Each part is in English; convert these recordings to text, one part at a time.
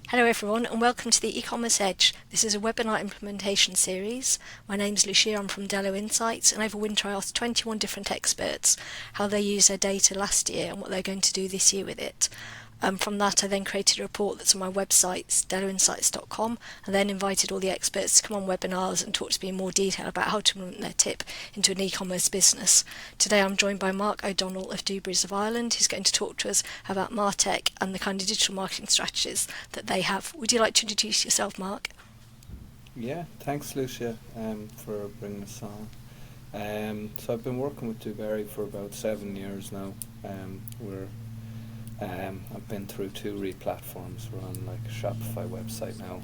Hello everyone and welcome to the E-commerce Edge. This is a webinar implementation series. My name's Lucia, I'm from Dello Insights, and over winter I asked 21 different experts how they used their data last year and what they're going to do this year with it. From that I then created a report that's on my website, delloinsights.com, and then invited all the experts to come on webinars and talk to me in more detail about how to implement their tip into an e-commerce business. Today I'm joined by Marc O'Donnell of Dubarry of Ireland, who's going to talk to us about Martech and the kind of digital marketing strategies that they have. Would you like to introduce yourself, Marc? Yeah, thanks Lucia for bringing us on. So I've been working with Dubarry for about 7 years now. I've been through 2 re-platforms. We're on like a Shopify website now.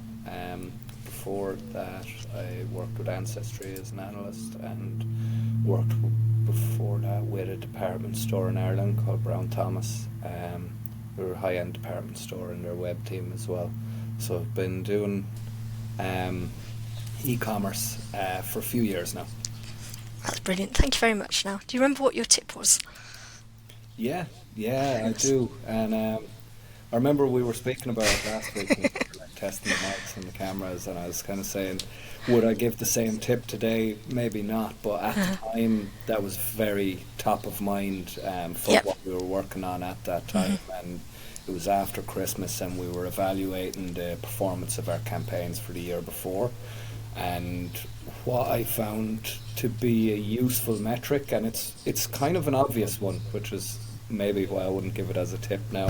Before that I worked with Ancestry as an analyst and worked before that with a department store in Ireland called Brown Thomas. We were a high-end department store in their web team as well. So I've been doing e-commerce for a few years now. That's brilliant. Thank you very much. Now, do you remember what your tip was? Yeah, I do. And I remember we were speaking about it last week, and we were, like, testing the mics and the cameras, and I was kind of saying, would I give the same tip today? Maybe not, but at the time that was very top of mind for what we were working on at that time. And it was after Christmas, and we were evaluating the performance of our campaigns for the year before. And what I found to be a useful metric, and it's kind of an obvious one, which is maybe why I wouldn't give it as a tip now,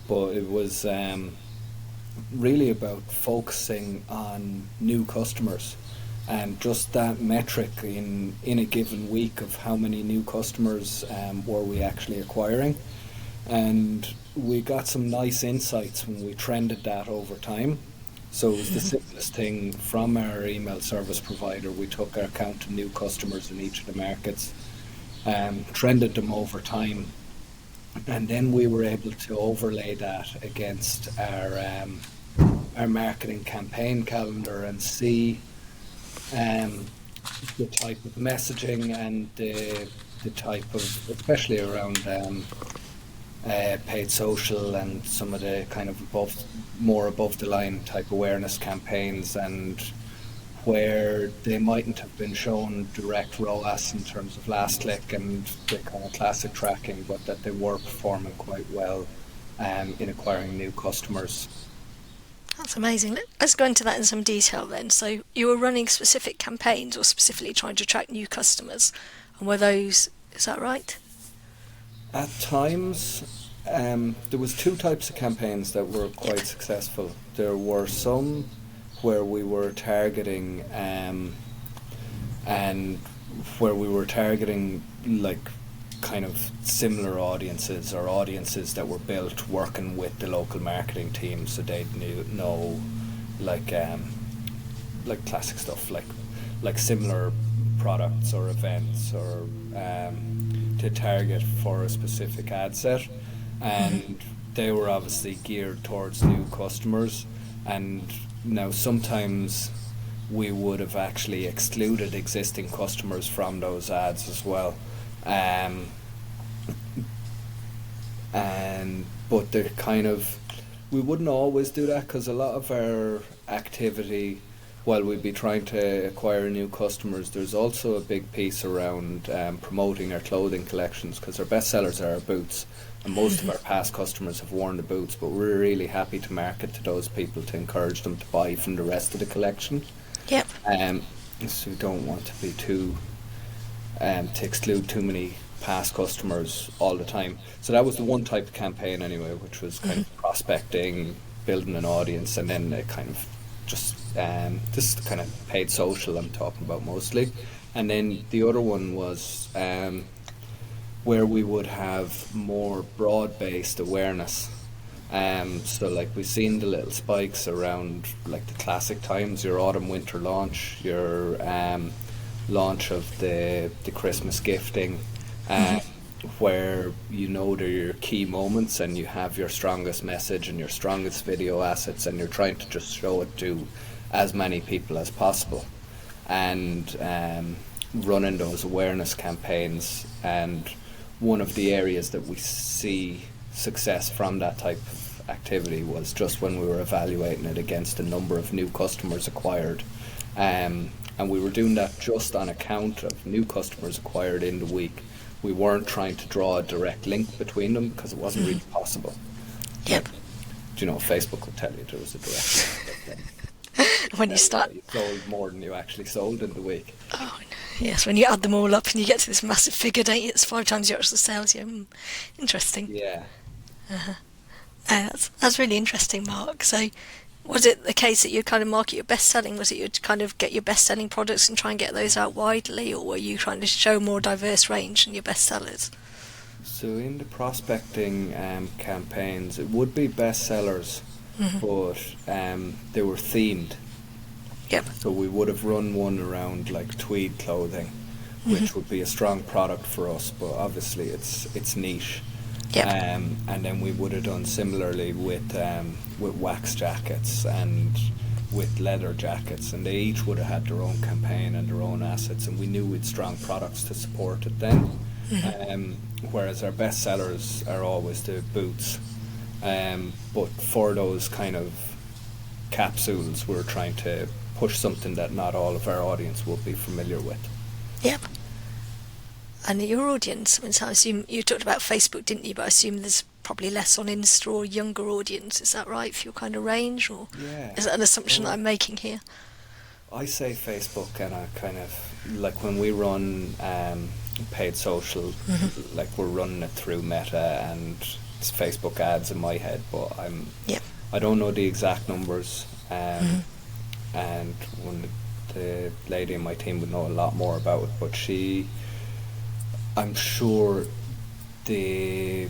but it was really about focusing on new customers, and just that metric in a given week of how many new customers were we actually acquiring. And we got some nice insights when we trended that over time. So it was the simplest thing from our email service provider. We took our count of new customers in each of the markets, trended them over time, and then we were able to overlay that against our marketing campaign calendar and see the type of messaging and the type of, especially around paid social and some of the kind of more above the line type awareness campaigns, and where they mightn't have been shown direct ROAS in terms of last click and the kind of classic tracking, but that they were performing quite well in acquiring new customers. That's amazing. Let's go into that in some detail then. So you were running specific campaigns or specifically trying to attract new customers, and were those, is that right? At times, there was 2 types of campaigns that were quite successful. There were some where we were targeting, and where we were targeting like kind of similar audiences, or audiences that were built working with the local marketing team, so they'd know like classic stuff, like similar products or events, or to target for a specific ad set, and they were obviously geared towards new customers. And now sometimes we would have actually excluded existing customers from those ads as well, but they're kind of, we wouldn't always do that, because a lot of our activity, while we'd be trying to acquire new customers, there's also a big piece around promoting our clothing collections, because our best sellers are our boots, and most of our past customers have worn the boots, but we're really happy to market to those people to encourage them to buy from the rest of the collection. Yep. So we don't want to be too to exclude too many past customers all the time. So that was the one type of campaign anyway, which was kind of prospecting, building an audience, and then kind of just this kind of paid social I'm talking about mostly. And then the other one was where we would have more broad-based awareness. So like we've seen the little spikes around like the classic times, your autumn winter launch, your launch of the Christmas gifting, where you know they're your key moments and you have your strongest message and your strongest video assets, and you're trying to just show it to as many people as possible, and running those awareness campaigns. And one of the areas that we see success from that type of activity was just when we were evaluating it against the number of new customers acquired. And we were doing that just on account of new customers acquired in the week. We weren't trying to draw a direct link between them because it wasn't really possible. Yep. Do you know, Facebook would tell you there was a direct link. When you start... You sold more than you actually sold in the week. Oh, yes, when you add them all up and you get to this massive figure, don't you? It's 5 times your actual sales. Yeah, interesting. Yeah. That's really interesting, Mark. So was it the case that you'd kind of market your best-selling? Was it you'd kind of get your best-selling products and try and get those out widely, or were you trying to show a more diverse range in your best sellers? So in the prospecting campaigns, it would be bestsellers, but they were themed. Yep. So we would have run one around like tweed clothing, which would be a strong product for us, but obviously it's niche. Yep. And then we would have done similarly with wax jackets and with leather jackets, and they each would have had their own campaign and their own assets, and we knew we'd strong products to support it then. Whereas our best sellers are always the boots. But for those kind of capsules, we're trying to push something that not all of our audience will be familiar with. Yep. And your audience, I mean, so I assume you talked about Facebook, didn't you? But I assume there's probably less on Insta or younger audience. Is that right for your kind of range, or is that an assumption that I'm making here? I say Facebook, and I kind of like when we run paid social, like we're running it through Meta and it's Facebook ads in my head, but I don't know the exact numbers. And when the lady in my team would know a lot more about it, but I'm sure the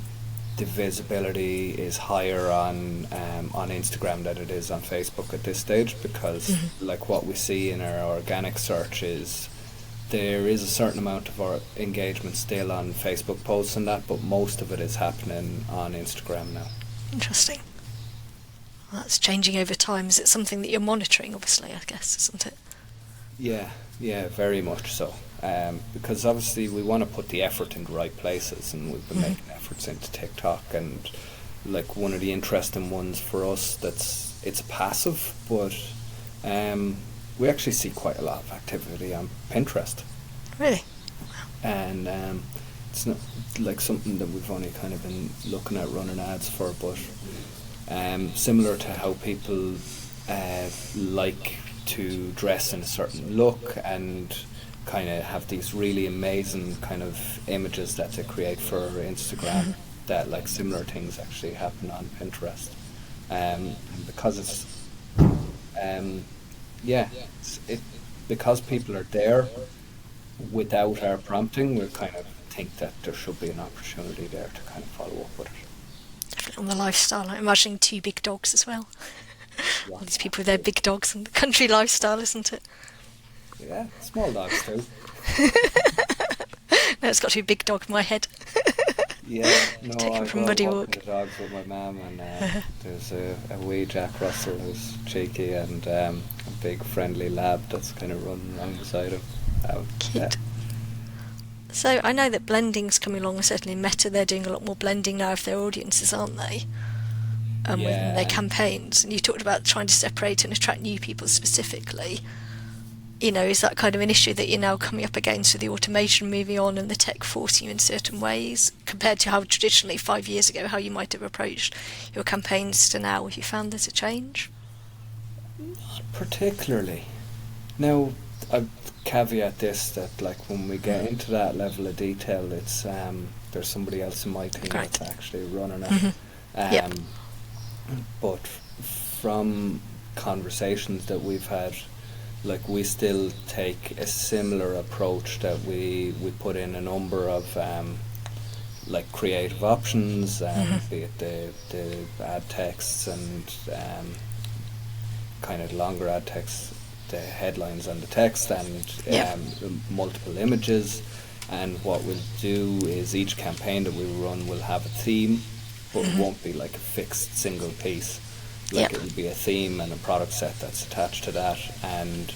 visibility is higher on Instagram than it is on Facebook at this stage, because like what we see in our organic search is there is a certain amount of our engagement still on Facebook posts and that, but most of it is happening on Instagram now. Interesting. Well, that's changing over time. Is it something that you're monitoring, obviously, I guess, isn't it? Yeah, very much so. Because obviously we want to put the effort in the right places, and we've been making efforts into TikTok, and like one of the interesting ones for us it's passive, but we actually see quite a lot of activity on Pinterest. Really? And it's not like something that we've only kind of been looking at running ads for, but similar to how people like to dress in a certain look and kind of have these really amazing kind of images that they create for Instagram, that like similar things actually happen on Pinterest. Because it's because people are there without our prompting, we kind of think that there should be an opportunity there to kind of follow up with it. Definitely on the lifestyle. I'm imagining 2 big dogs as well. All these people with their big dogs and the country lifestyle, isn't it? Yeah, small dogs too. No, it's got to be a big dog in my head. Yeah, no, Take him I for a go muddy walking walk. the dogs with my mum, and there's a wee Jack Russell who's cheeky, and a big friendly lab that's kind of running alongside him. Cute. So I know that blending's coming along, and certainly in Meta they're doing a lot more blending now of their audiences, aren't they? Within their campaigns. And you talked about trying to separate and attract new people specifically. You know, is that kind of an issue that you're now coming up against with the automation moving on and the tech forcing you in certain ways, compared to how traditionally 5 years ago, how you might have approached your campaigns to now? Have you found there's a change? Not particularly. Now, I caveat this, that like when we get into that level of detail, it's there's somebody else in my team that's actually running it. But from conversations that we've had, like we still take a similar approach, that we put in a number of like creative options, be it the ad texts and kind of longer ad texts, the headlines and the text, and multiple images. And what we'll do is each campaign that we run will have a theme, but it won't be like a fixed single piece. Like it will be a theme and a product set that's attached to that, and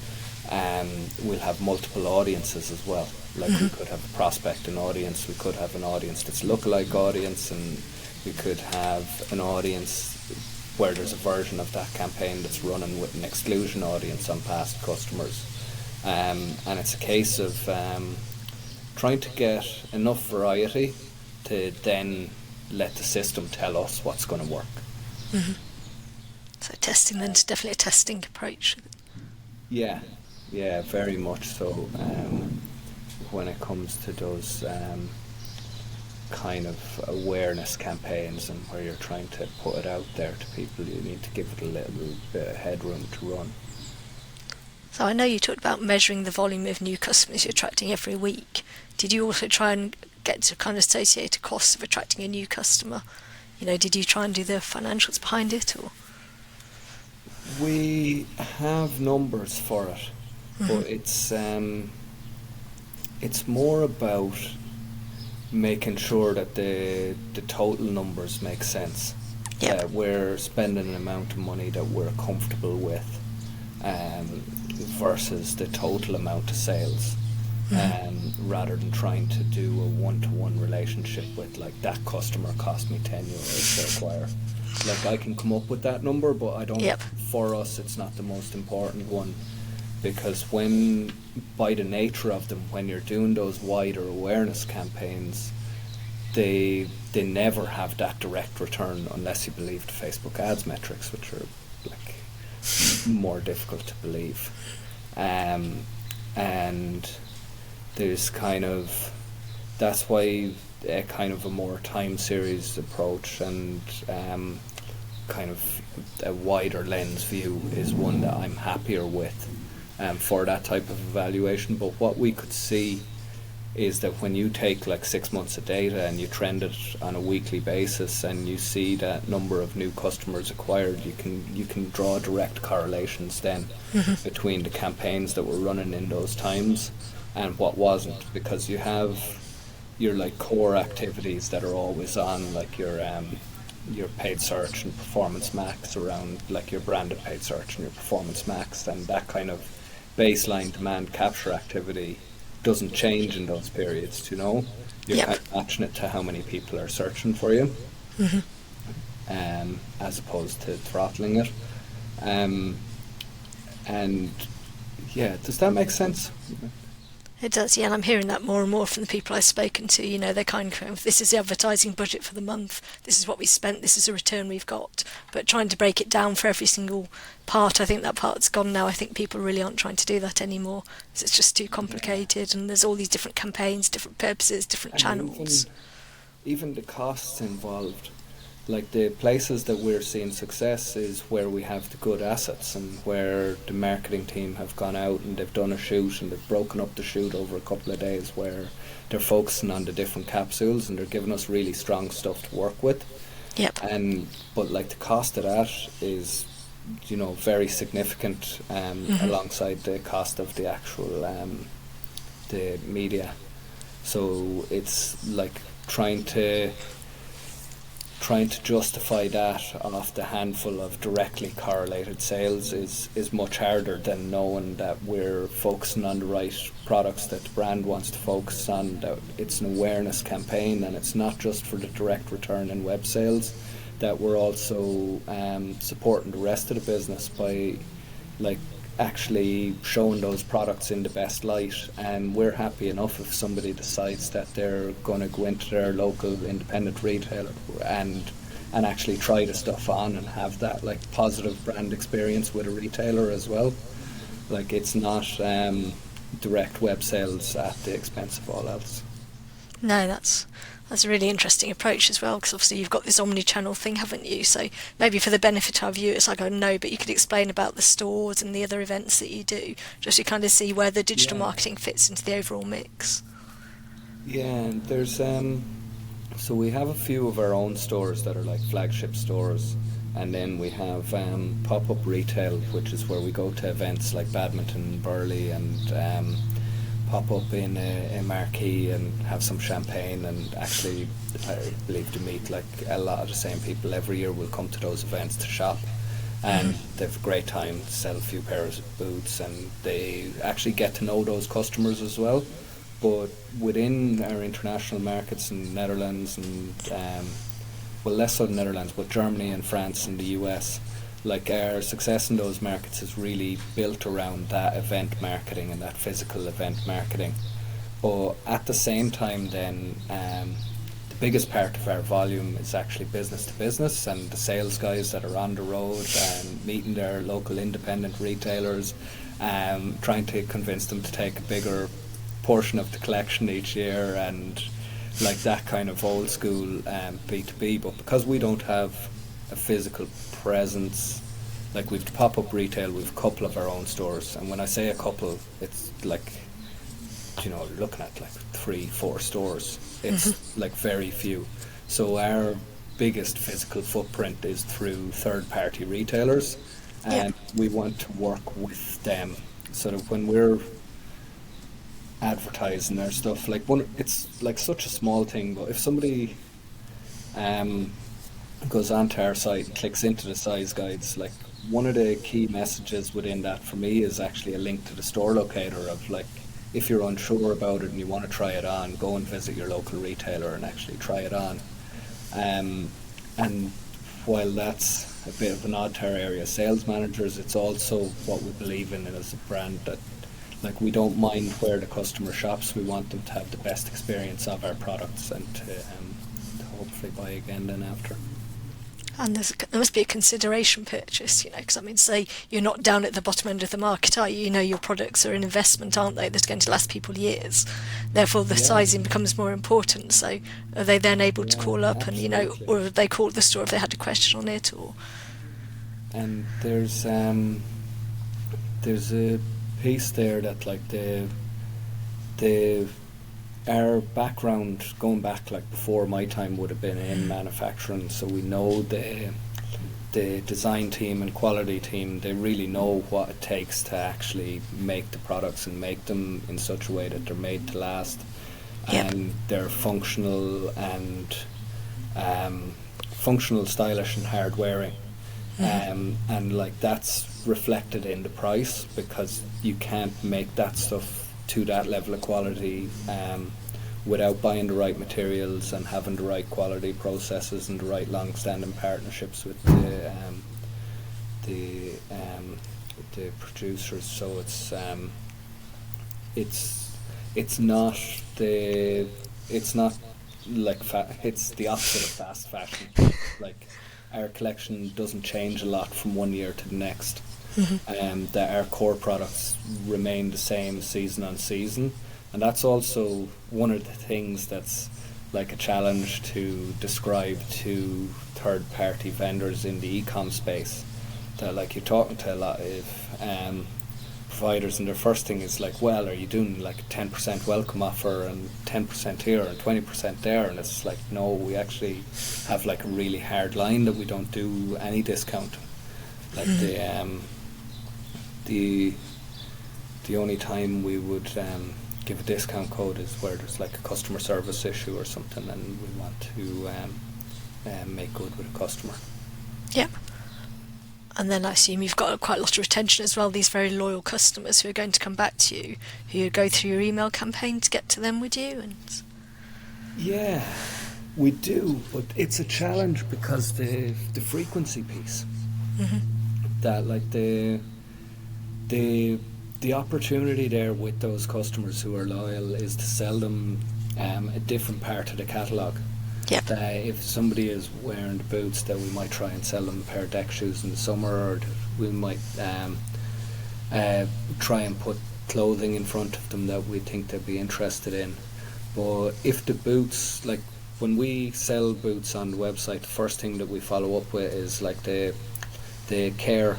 we'll have multiple audiences as well. Like we could have a prospecting audience, we could have an audience that's lookalike audience, and we could have an audience where there's a version of that campaign that's running with an exclusion audience on past customers. And it's a case of trying to get enough variety to then let the system tell us what's going to work. Mm-hmm. So testing then is definitely a testing approach. Yeah, very much so. When it comes to those kind of awareness campaigns and where you're trying to put it out there to people, you need to give it a little bit of headroom to run. So I know you talked about measuring the volume of new customers you're attracting every week. Did you also try and get to kind of associate a cost of attracting a new customer? Did you try and do the financials behind it, or? We have numbers for it, but it's more about making sure that the total numbers make sense. Yep. We're spending an amount of money that we're comfortable with, versus the total amount of sales. Rather than trying to do a one-to-one relationship with, like, that customer cost me €10 to acquire. Like, I can come up with that number, but I don't. Yep. For us, it's not the most important one, because when, by the nature of them, when you're doing those wider awareness campaigns, they never have that direct return unless you believe the Facebook ads metrics, which are, like, more difficult to believe. And there's that's why a kind of a more time series approach and kind of a wider lens view is one that I'm happier with for that type of evaluation. But what we could see is that when you take, like, 6 months of data and you trend it on a weekly basis and you see that number of new customers acquired, you can draw direct correlations then between the campaigns that were running in those times and what wasn't, because you have your, like, core activities that are always on, like your paid search and performance max around, like, your branded paid search and your performance max, and that kind of baseline demand capture activity doesn't change in those periods. You're kind of matching it to how many people are searching for you, as opposed to throttling it. And yeah, does that make sense? It does, yeah, and I'm hearing that more and more from the people I've spoken to. They're kind of, this is the advertising budget for the month, this is what we spent, this is the return we've got. But trying to break it down for every single part, I think that part's gone now. I think people really aren't trying to do that anymore. It's just too complicated, and there's all these different campaigns, different purposes, different channels. Even the costs involved. Like, the places that we're seeing success is where we have the good assets and where the marketing team have gone out and they've done a shoot and they've broken up the shoot over a couple of days, where they're focusing on the different capsules and they're giving us really strong stuff to work with. Yep. But, like, the cost of that is, very significant alongside the cost of the actual the media. So it's like trying to justify that off the handful of directly correlated sales is much harder than knowing that we're focusing on the right products that the brand wants to focus on, that it's an awareness campaign and it's not just for the direct return in web sales, that we're also supporting the rest of the business by, like, actually showing those products in the best light. And we're happy enough if somebody decides that they're going to go into their local independent retailer and actually try the stuff on and have that, like, positive brand experience with a retailer as well. Like, it's not direct web sales at the expense of all else. No, that's a really interesting approach as well, because obviously you've got this omni-channel thing, haven't you? So maybe for the benefit of you, it's like, I know, but you could explain about the stores and the other events that you do, just to kind of see where the digital marketing fits into the overall mix. Yeah, and there's so we have a few of our own stores that are like flagship stores, and then we have pop-up retail, which is where we go to events like Badminton, Burley, and pop up in a marquee and have some champagne, and actually, I believe, to meet, like, a lot of the same people every year will come to those events to shop, and they have a great time, sell a few pairs of boots, and they actually get to know those customers as well. But within our international markets in Netherlands and well, less so the Netherlands, but Germany and France and the US. Like our success in those markets is really built around that event marketing and that physical event marketing. But at the same time, then the biggest part of our volume is actually business to business, and the sales guys that are on the road and meeting their local independent retailers, trying to convince them to take a bigger portion of the collection each year, and like that kind of old school B2B. But because we don't have a physical presence, like we've pop-up retail, we've a couple of our own stores, and when I say a couple, it's like, you know, looking at like 3-4 stores. It's like very few. So our biggest physical footprint is through third-party retailers, and we want to work with them. Sort of when we're advertising their stuff, like it's like such a small thing, but if somebody goes onto our site and clicks into the size guides, like one of the key messages within that for me is actually a link to the store locator of like, if you're unsure about it and you want to try it on, go and visit your local retailer and actually try it on. And while that's a bit of an odd to our area sales managers, it's also what we believe in as a brand, that like we don't mind where the customer shops. We want them to have the best experience of our products and to hopefully buy again then after. And there must be a consideration purchase, you know, because I mean, say you're not down at the bottom end of the market, are you? You know, your products are an investment, aren't they? That's going to last people years. Therefore, the sizing becomes more important. So, are they then able to call up and, you know, or have they called the store if they had a question on it, or? And there's a piece there that like our background going back like before my time would have been in manufacturing, so we know the design team and quality team. They really know what it takes to actually make the products and make them in such a way that they're made to last, and they're functional and stylish and hard wearing. And like that's reflected in the price, because you can't make that stuff to that level of quality without buying the right materials and having the right quality processes and the right long-standing partnerships with the producers. So it's not like it's the opposite of fast fashion. Like our collection doesn't change a lot from one year to the next. That our core products remain the same season on season, and that's also one of the things that's like a challenge to describe to third party vendors in the e-com space. That like you're talking to a lot of providers, and their first thing is like, well, are you doing like a 10% welcome offer and 10% here and 20% there? And it's like, no, we actually have like a really hard line that we don't do any discounting. Like the only time we would give a discount code is where there's like a customer service issue or something, and we want to make good with a customer. Yep. And then I assume you've got quite a lot of retention as well, these very loyal customers who are going to come back to you, who you go through your email campaign to get to them with you. And yeah, we do, but it's a challenge because the frequency piece, that like the opportunity there with those customers who are loyal is to sell them a different part of the catalogue. Yep. If somebody is wearing the boots, that we might try and sell them a pair of deck shoes in the summer, or we might try and put clothing in front of them that we think they'd be interested in. But if the boots, like when we sell boots on the website, the first thing that we follow up with is like the care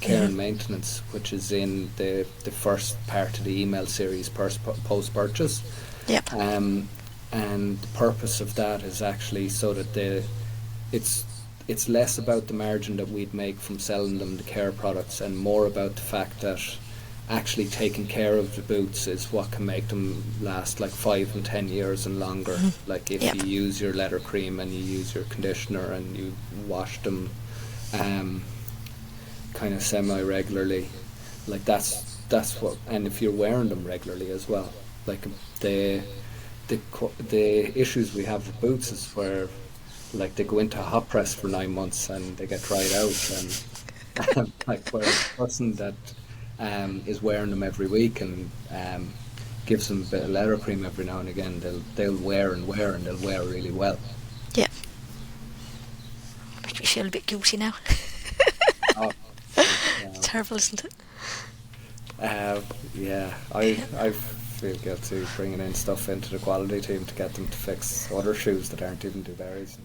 and maintenance, which is in the first part of the email series post purchase. Yep. And the purpose of that is actually so that it's less about the margin that we'd make from selling them the care products, and more about the fact that actually taking care of the boots is what can make them last like 5 and 10 years and longer. Like if you use your leather cream and you use your conditioner and you wash them kind of semi-regularly, like that's what, and if you're wearing them regularly as well, like the issues we have with boots is where like they go into a hot press for 9 months and they get dried out, and like whereas a person that is wearing them every week and gives them a bit of leather cream every now and again, they'll wear and wear, and they'll wear really well. Yeah. Make me feel a bit guilty now. Oh, Terrible, isn't it? yeah, I feel guilty bringing in stuff into the quality team to get them to fix other shoes that aren't even Dubarry's.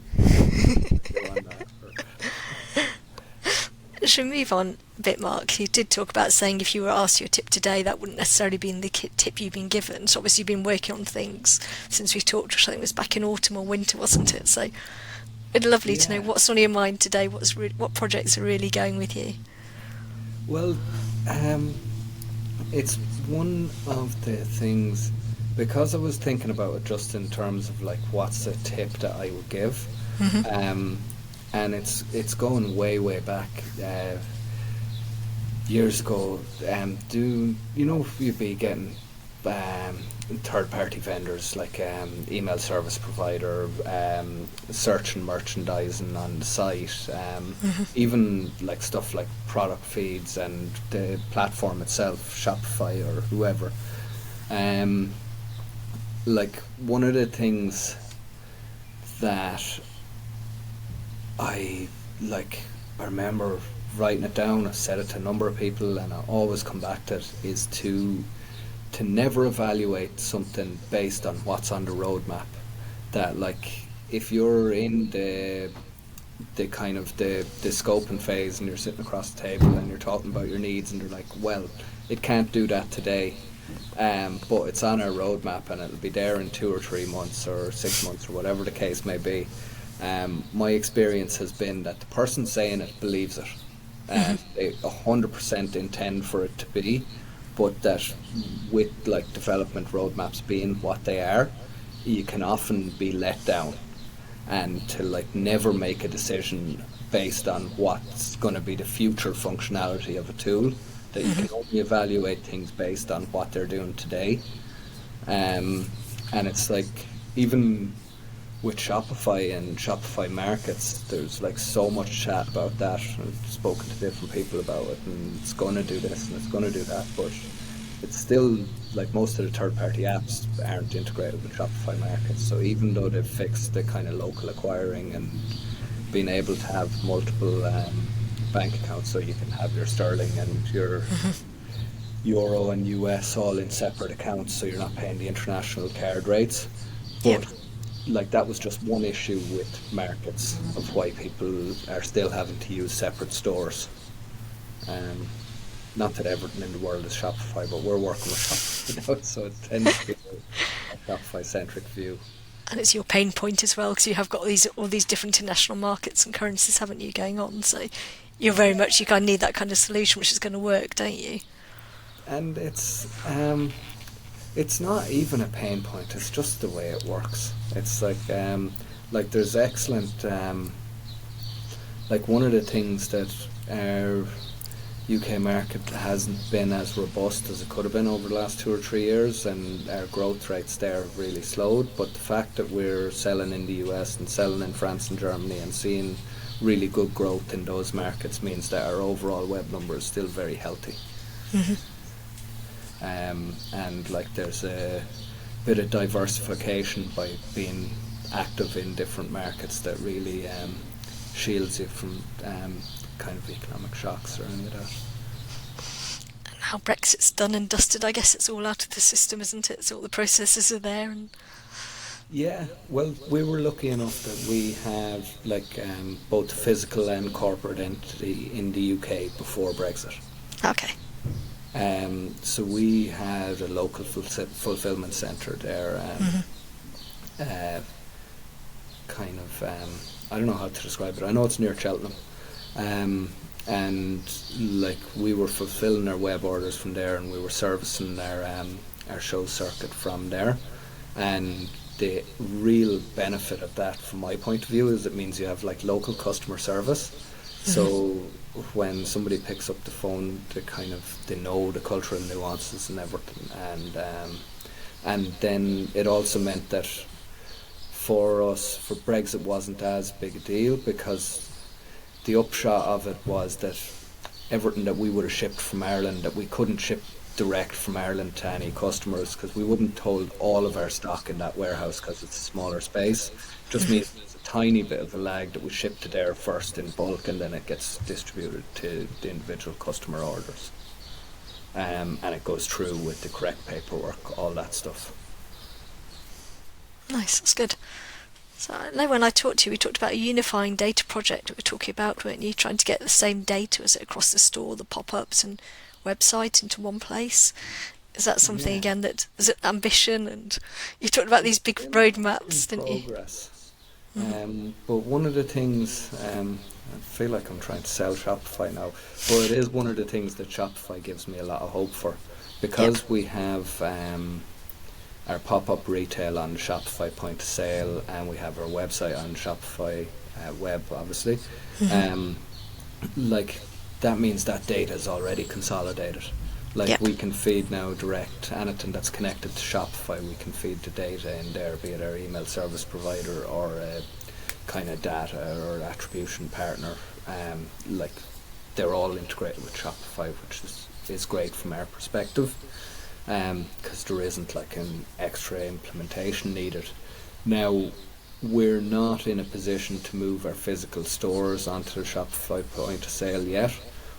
Should we move on a bit, Mark? You did talk about saying if you were asked your tip today, that wouldn't necessarily be the tip you've been given. So obviously you've been working on things since we talked, which I think was back in autumn or winter, wasn't it? So it'd be lovely to know what's on your mind today, what projects are really going with you. Well, it's one of the things, because I was thinking about it just in terms of like what's a tip that I would give. And it's going way back. Years ago, do you know if you'd be getting third-party vendors like email service provider, search and merchandising on the site, even like stuff like product feeds and the platform itself, Shopify or whoever. Like one of the things that I remember writing it down, I said it to a number of people, and I always come back to it, is to never evaluate something based on what's on the roadmap. That like if you're in the kind of the scoping phase and you're sitting across the table and you're talking about your needs and you're like, well, it can't do that today, but it's on our roadmap and it'll be there in 2 or 3 months or 6 months or whatever the case may be. My experience has been that the person saying it believes it, and they 100% intend for it to be, but that with like development roadmaps being what they are, you can often be let down, and to like never make a decision based on what's going to be the future functionality of a tool, that you can only evaluate things based on what they're doing today. And it's like, even with Shopify and Shopify markets, there's like so much chat about that. I've spoken to different people about it, and it's going to do this and it's going to do that, but it's still like most of the third-party apps aren't integrated with Shopify markets. So even though they've fixed the kind of local acquiring and being able to have multiple bank accounts, so you can have your sterling and your euro and US all in separate accounts, so you're not paying the international card rates. But like that was just one issue with markets of why people are still having to use separate stores. Not that everything in the world is Shopify, but we're working with Shopify now, so it tends to be a Shopify-centric view. And it's your pain point as well, because you have got all these different international markets and currencies, haven't you, going on? So you're very much, you kind of need that kind of solution which is going to work, don't you? And it's not even a pain point, it's just the way it works. It's like there's excellent, like one of the things that our UK market hasn't been as robust as it could have been over the last 2 or 3 years, and our growth rates there have really slowed. But the fact that we're selling in the US and selling in France and Germany and seeing really good growth in those markets means that our overall web number is still very healthy. And like there's a bit of diversification by being active in different markets that really shields you from kind of economic shocks or any of that. And now Brexit's done and dusted, I guess it's all out of the system, isn't it? So all the processes are there. And yeah, well, we were lucky enough that we have like both physical and corporate entity in the UK before Brexit. Okay. So we had a local fulfillment centre there, kind of, I don't know how to describe it. I know it's near Cheltenham, and like we were fulfilling our web orders from there, and we were servicing our show circuit from there. And the real benefit of that, from my point of view, is it means you have like local customer service. So when somebody picks up the phone, they know the cultural nuances and everything, and then it also meant that for us, for Brexit, wasn't as big a deal, because the upshot of it was that everything that we would have shipped from Ireland, that we couldn't ship direct from Ireland to any customers, because we wouldn't hold all of our stock in that warehouse because it's a smaller space. Just means there's a tiny bit of a lag that we ship to there first in bulk, and then it gets distributed to the individual customer orders. And it goes through with the correct paperwork, all that stuff. Nice, that's good. So I know when I talked to you, we talked about a unifying data project that we were talking about, weren't you? Trying to get the same data as it across the store, the pop-ups and website into one place. Is that something again that is it ambition? And you talked about these big roadmaps, didn't you? Progress. But one of the things, I feel like I'm trying to sell Shopify now, but it is one of the things that Shopify gives me a lot of hope for, because we have our pop-up retail on the Shopify point of sale, and we have our website on Shopify web, obviously. Like, that means that data is already consolidated. Like, we can feed now direct anything that's connected to Shopify. We can feed the data in there, be it our email service provider or a kind of data or attribution partner. Like, they're all integrated with Shopify, which is great from our perspective, because there isn't like an extra implementation needed. Now, we're not in a position to move our physical stores onto the Shopify point of sale yet,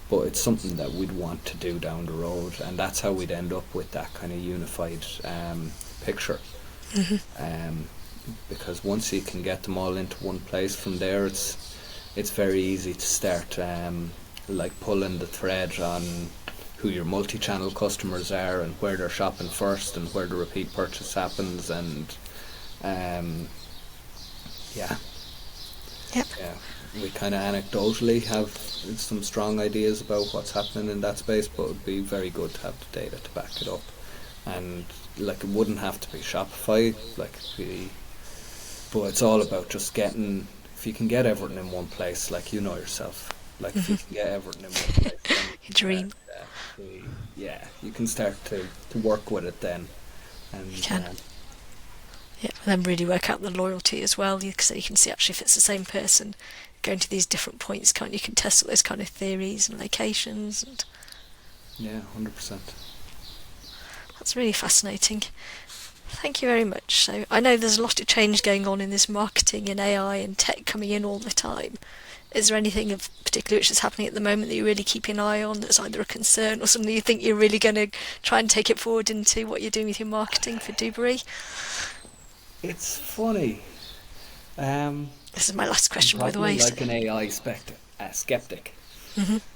but it's something that we'd want to do down the road, and that's how we'd end up with that kind of unified picture. Because once you can get them all into one place from there, it's very easy to start like pulling the thread on who your multi-channel customers are and where they're shopping first and where the repeat purchase happens, and yeah, we kind of anecdotally have some strong ideas about what's happening in that space, but it would be very good to have the data to back it up. And like, it wouldn't have to be Shopify, but it's all about just getting, if you can get everything in one place, like, you know yourself, like if you can get everything in one place, then Your dream. You can start to work with it then. And you can. And then really work out the loyalty as well, so you can see actually if it's the same person going to these different points, can't you? Can test all those kind of theories and locations. And 100%. That's really fascinating. Thank you very much. So I know there's a lot of change going on in this marketing and AI and tech coming in all the time. Is there anything of particular which is happening at the moment that you're really keeping an eye on, that's either a concern or something you think you're really going to try and take it forward into what you're doing with your marketing for Dubarry? It's funny. This is my last question, by the way. Like an AI skeptic.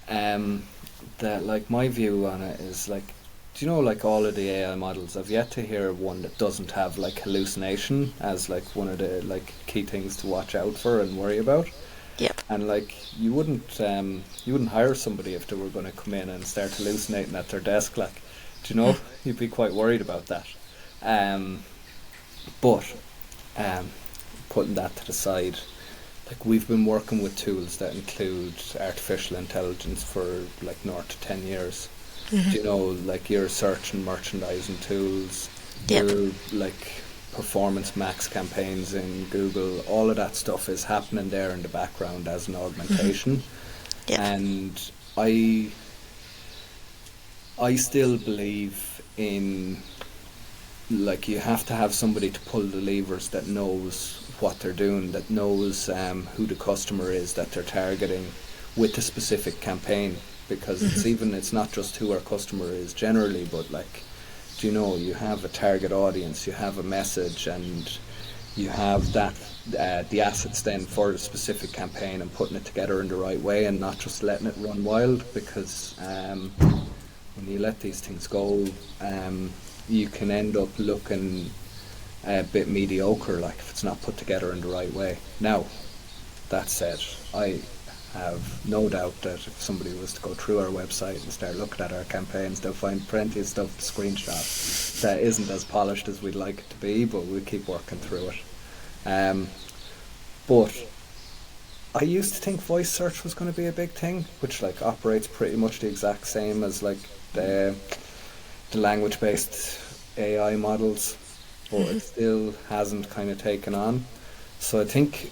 That, like, my view on it is, like, do you know, like, all of the AI models, I've yet to hear one that doesn't have like hallucination as like one of the like key things to watch out for and worry about. Yep. And like, you wouldn't hire somebody if they were going to come in and start hallucinating at their desk, like, do you know? You'd be quite worried about that. But putting that to the side, like, we've been working with tools that include artificial intelligence for like north of 10 years. Do you know, like, your search and merchandising tools, your like performance max campaigns in Google, all of that stuff is happening there in the background as an augmentation. And I still believe in, like, you have to have somebody to pull the levers that knows what they're doing, that knows who the customer is that they're targeting with a specific campaign, because it's not just who our customer is generally, but like, do you know, you have a target audience, you have a message, and you have that the assets then for the specific campaign, and putting it together in the right way and not just letting it run wild, because when you let these things go, you can end up looking a bit mediocre, like, if it's not put together in the right way. Now, that said, I have no doubt that if somebody was to go through our website and start looking at our campaigns, they'll find plenty of stuff to screenshot that isn't as polished as we'd like it to be, but we'll keep working through it. But I used to think voice search was going to be a big thing, which like operates pretty much the exact same as like the language-based AI models, but it still hasn't kind of taken on. So I think,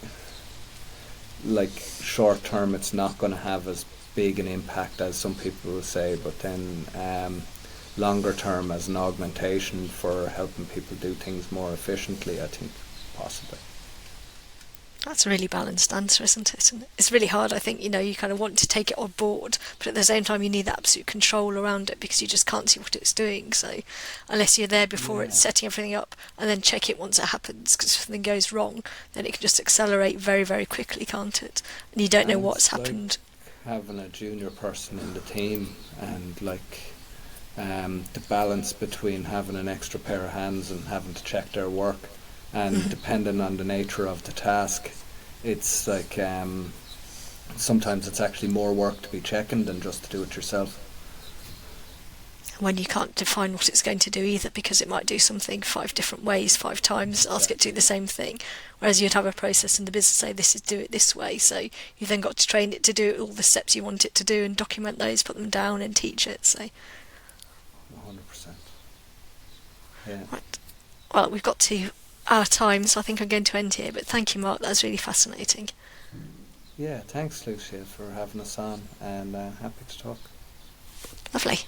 like, short term, it's not going to have as big an impact as some people will say, but then longer term, as an augmentation for helping people do things more efficiently, I think possibly. That's a really balanced answer, isn't it? And it's really hard, I think, you kind of want to take it on board, but at the same time you need that absolute control around it because you just can't see what it's doing. So unless you're there before Yeah. it's setting everything up and then check it once it happens, because if something goes wrong, then it can just accelerate very, very quickly, can't it? And you don't know And what's it's like happened. having a junior person in the team, and like the balance between having an extra pair of hands and having to check their work, and depending on the nature of the task, it's like sometimes it's actually more work to be checking than just to do it yourself. When you can't define what it's going to do either, because it might do something 5 different ways 5 times, ask it to do the same thing, whereas you'd have a process in the business say this is do it this way, so you then got to train it to do all the steps you want it to do and document those, put them down and teach it. So 100%. Yeah. right, well, we've got to our time, so I think I'm going to end here, but thank you, Mark, that was really fascinating. Yeah, thanks Lucia for having us on, and happy to talk. Lovely.